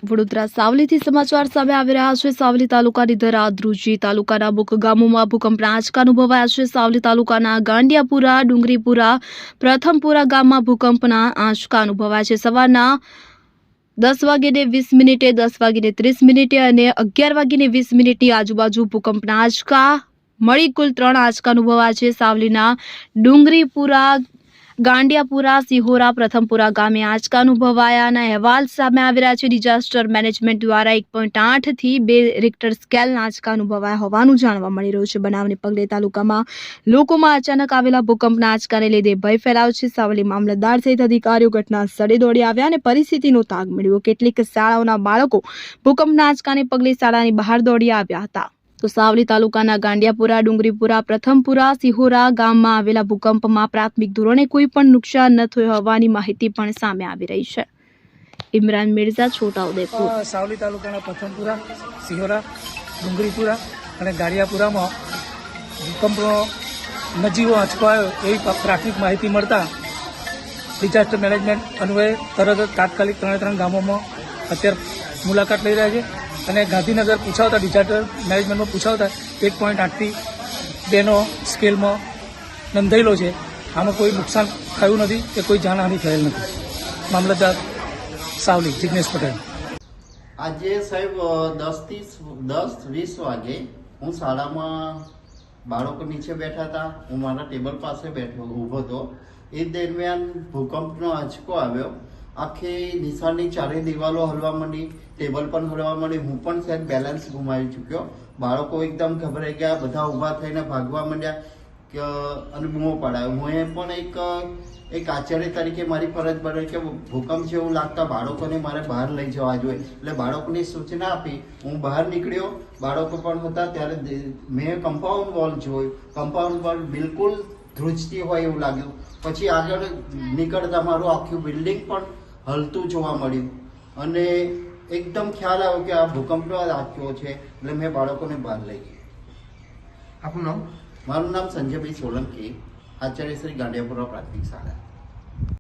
વડોદરા સાવલીથી સમાચાર સામે આવી રહ્યા છે। સાવલી તાલુકાની ધરા ધ્રુજી તાલુકાના અમુક ગામોમાં ભૂકંપના આંચકા અનુભવાયા છે। સાવલી તાલુકાના ગાંડિયાપુરા, ડુંગરીપુરા, પ્રથમપુરા ગામમાં ભૂકંપના આંચકા અનુભવાયા છે। સવારના 10:20, 10:30 અને 11:20 આજુબાજુ ભૂકંપના આંચકા મળી કુલ 3 આંચકા અનુભવાયા છે। સાવલીના ડુંગરીપુરા, ગાંડિયાપુરા, સિહોરા, પ્રથમપુરા ગામે આંચકા અનુભવાયાના અહેવાલ સામે આવી રહ્યા છે। ડિઝાસ્ટર મેનેજમેન્ટ દ્વારા 1.8 થી 2 રિક્ટર સ્કેલના આંચકા અનુભવાયા હોવાનું જાણવા મળી રહ્યું છે। બનાવને પગલે તાલુકામાં લોકોમાં અચાનક આવેલા ભૂકંપના આંચકાને લીધે ભય ફેલાયો છે। સાવલી મામલતદાર સહિત અધિકારીઓ ઘટના સ્થળે દોડી આવ્યા અને પરિસ્થિતિનો તાગ મેળવ્યો। કેટલીક શાળાઓના બાળકો ભૂકંપના આંચકાને પગલે શાળાની બહાર દોડી આવ્યા હતા। તો સાવલી તાલુકાના ગાંડિયાપુરા, ડુંગરીપુરા, પ્રથમપુરા, સિહોરા ગામમાં આવેલા ભૂકંપમાં પ્રાથમિક ધોરણે કોઈ પણ નુકસાન ન થયું હોવાની માહિતી પણ સામે આવી રહી છે। ઇમરાન મિર્ઝા, છોટાઉદેપુર। સાવલી તાલુકાના પ્રથમપુરા, સિહોરા, ડુંગરીપુરા અને ગાંડિયાપુરામાં ભૂકંપનો નજીવો આંચકો આવ્યો એવી પ્રાથમિક માહિતી મળતા ડિઝાસ્ટર મેનેજમેન્ટ અન્વયે તરત તાત્કાલિક 3 ગામોમાં અત્યારે મુલાકાત લઈ રહ્યા છે અને ગાંધીનગર પૂછાવતા ડિઝાસ્ટર મેનેજમેન્ટમાં પૂછાવતા 1.8 થી 2નો સ્કેલમાં નોંધાયેલો છે। આમાં કોઈ નુકસાન થયું નથી કે કોઈ જાનહાનિ થયેલ નથી। મામલતદાર સાવલી જિગ્નેશ પટેલ। આજે સાહેબ 10:20 વાગે હું શાળામાં બાળકો નીચે બેઠા હતા, હું મારા ટેબલ પાસે ઊભો હતો। એ દરમિયાન ભૂકંપનો આંચકો આવ્યો। આખી નિશાનની ચારે દિવાલો હલવા માંડી, ટેબલ પણ હલવા માંડી। હું પણ સાહેબ બેલેન્સ ગુમાવી ચૂક્યો। બાળકો એકદમ ગભરાઈ ગયા, બધા ઊભા થઈને ભાગવા માંડ્યા અને બૂમો પડાયો। હું પણ એક આચાર્ય તરીકે મારી ફરજ બને કે ભૂકંપ જેવું લાગતા બાળકોને મારે બહાર લઈ જવા જોઈએ, એટલે બાળકોની સૂચના આપી। હું બહાર નીકળ્યો, બાળકો પણ હતા ત્યારે મેં કમ્પાઉન્ડ વોલ જોયું। કમ્પાઉન્ડ વોલ બિલકુલ ધ્રુજતી હોય એવું લાગ્યું। પછી આગળ નીકળતા મારું આખું બિલ્ડિંગ પણ હલતું જોવા મળ્યું અને એકદમ ખ્યાલ આવ્યો કે આ ભૂકંપનો આંચકો છે, એટલે મેં બાળકોને બહાર લઈ ગયા। આપનું નામ? મારું નામ સંજયભાઈ સોલંકી, આચાર્ય શ્રી ગાંડિયાપુરા પ્રાથમિક શાળા।